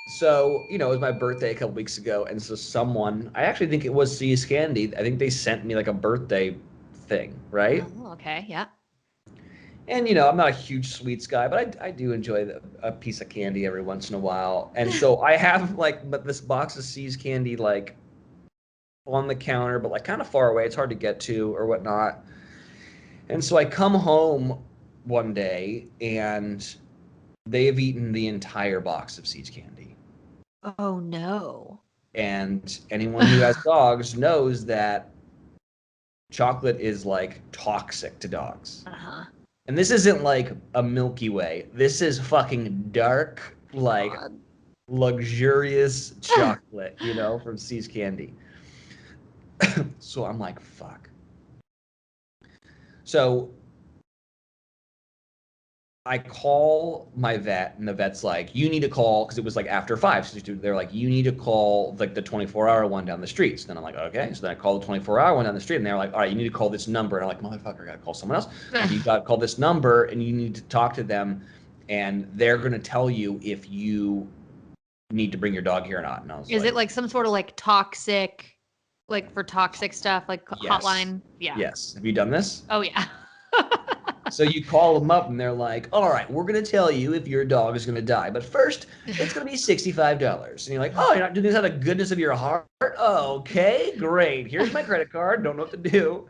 So, you know, it was my birthday a couple weeks ago, and so someone, I actually think it was See's Candy, I think they sent me like a birthday thing, right? Oh, okay. Yeah. And, you know, I'm not a huge sweets guy, but I do enjoy a piece of candy every once in a while. And so I have like but this box of See's Candy like on the counter, but like kind of far away. It's hard to get to or whatnot. And so I come home one day and they have eaten the entire box of See's Candy. Oh no. And anyone who has dogs knows that chocolate is like toxic to dogs. Uh-huh. And this isn't like a Milky Way. This is fucking dark, like God. luxurious chocolate, you know, from See's Candy. So I'm like, fuck. So I call my vet, and the vet's like, "You need to call," because it was like after 5. So they're like, "You need to call like the 24-hour one down the street." So then I'm like, "Okay." So then I call the 24-hour one down the street, and they're like, "All right, you need to call this number." And I'm like, "Motherfucker, I gotta call someone else." Like, you gotta call this number, and you need to talk to them, and they're gonna tell you if you need to bring your dog here or not. And I was Is like, it like some sort of like toxic, like for toxic stuff, like "Yes, hotline? Yeah. yes." Have you done this? Oh yeah. So you call them up and they're like, "All right, we're going to tell you if your dog is going to die. But first, it's going to be $65." And you're like, "Oh, you're not doing this out of the goodness of your heart? Okay, great. Here's my credit card. Don't know what to do."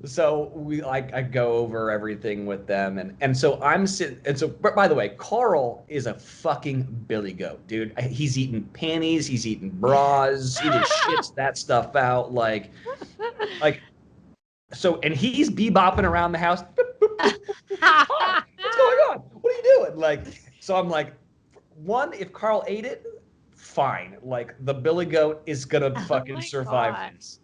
So I go over everything with them. And so I'm sitting. And so, by the way, Carl is a fucking billy goat, dude. He's eating panties. He's eating bras. He just shits that stuff out. Like, so, and he's bebopping around the house. Carl, what's going on? What are you doing? Like, so I'm like, one, if Carl ate it, fine. Like, the billy goat is gonna Oh fucking my survive god. this.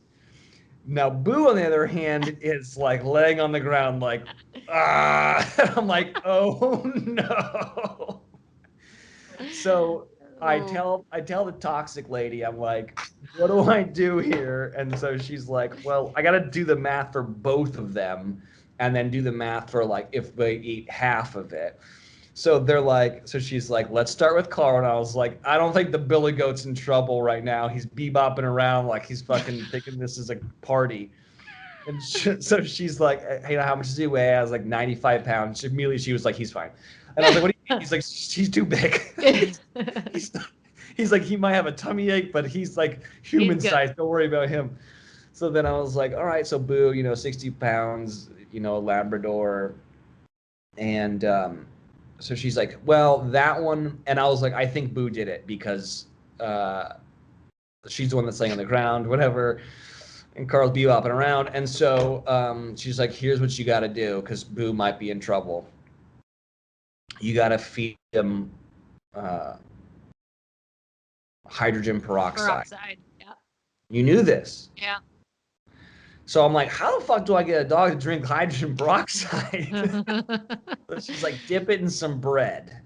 Now, Boo, on the other hand, is like laying on the ground, like, ah. I'm like, oh no. So Oh. I tell the toxic lady, I'm like, what do I do here? And so she's like, well, I got to do the math for both of them and then do the math for like if they eat half of it. So they're like, so she's like, let's start with Carl. And I was like, I don't think the billy goat's in trouble right now. He's bebopping around like he's fucking thinking this is a party. And so she's like, hey, how much does he weigh? I was like, 95 pounds. Immediately she was like, he's fine. And I was like, what do you mean? He's like, he's too big. he's, he's like, he might have a tummy ache, but he's like He's human good. size. Don't worry about him. So then I was like, all right, so Boo, you know, 60 pounds, you know, Labrador. And so she's like, well, that one. And I was like, I think Boo did it because uh, she's the one that's laying on the ground, whatever. And Carl's bebopping around. And so she's like, here's what you got to do because Boo might be in trouble. You got to feed him uh, hydrogen peroxide. Peroxide. Yeah. You knew this. Yeah. So I'm like, how the fuck do I get a dog to drink hydrogen peroxide? So she's like, dip it in some bread.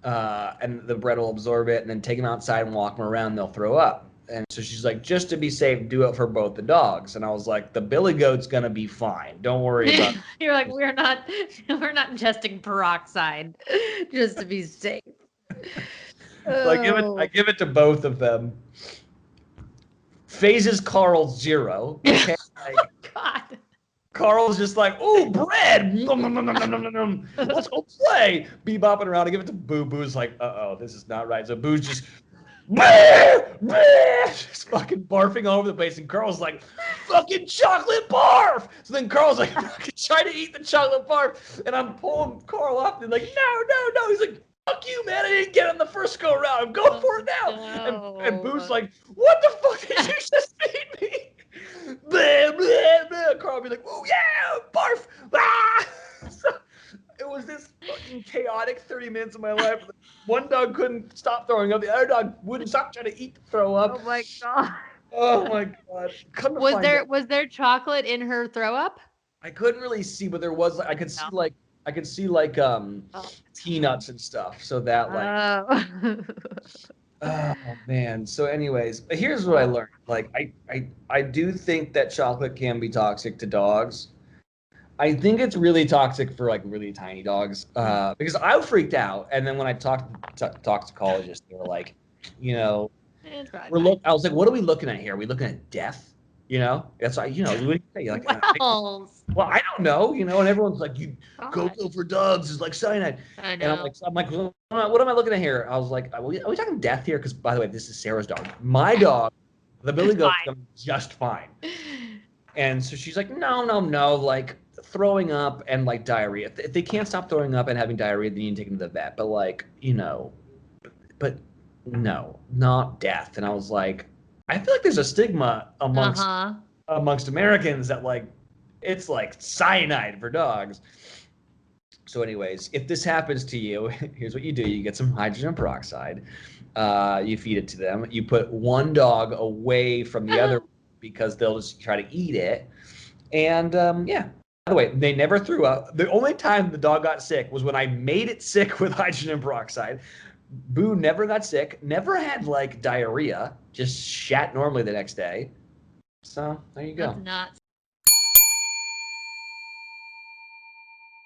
And the bread will absorb it, and then take them outside and walk them around. They'll throw up. And so she's like, just to be safe, do it for both the dogs. And I was like, the billy goat's gonna be fine. Don't worry about You're like, it. we're not ingesting peroxide just to be safe. So I Oh. give it to both of them. Phases Carl 0. Okay, like God. Carl's just like, oh, bread. Nom, nom, nom, nom, nom, nom, nom. Let's go play. Bebopping around. I give it to Boo. Boo's like, uh-oh, this is not right. So Boo's just, just fucking barfing all over the place. And Carl's like, fucking chocolate barf. So then Carl's like, fucking trying to eat the chocolate barf. And I'm pulling Carl off. And like, no, no, no. He's like, fuck you, man. I didn't get it on the first go around. I'm going for it now. And Boo's like, what the fuck did you just feed me? Blah, blah, blah. Carl be like, oh yeah, barf. Ah! So it was this fucking chaotic 30 minutes of my life. One dog couldn't stop throwing up. The other dog wouldn't stop trying to eat to throw up. Oh my god. Oh my god. Come to Was find out, was there chocolate in her throw up? I couldn't really see, but there was I could see No. like Oh. peanuts and stuff. So that like Oh. oh man. So anyways, but here's what I learned. Like I do think that chocolate can be toxic to dogs. I think it's really toxic for like really tiny dogs because I freaked out, and then when I talked to toxicologists, they were like, you know, It's probably fine. I was like, what are we looking at here? Are we looking at death? You know, that's why you know what do you say? Like, Well, well, I don't know, you know, and everyone's like, you God, cocoa for dogs is like cyanide, I and know. I'm like, what am I looking at here? I was like, are we talking death here? Because by the way, this is Sarah's dog. My dog, the Billy It's Goat, fine. is just fine. And so she's like, no, like throwing up and like diarrhea. If they can't stop throwing up and having diarrhea, they need to take them to the vet. But like, you know, but no, not death. And I was like, I feel like there's a stigma Uh-huh. amongst Americans that like it's like cyanide for dogs. So, anyways, if this happens to you, here's what you do: you get some hydrogen peroxide, you feed it to them. You put one dog away from the other because they'll just try to eat it. And yeah. By the way, they never threw up. The only time the dog got sick was when I made it sick with hydrogen peroxide. Boo never got sick, never had like diarrhea, just shat normally the next day. So there you go. That's not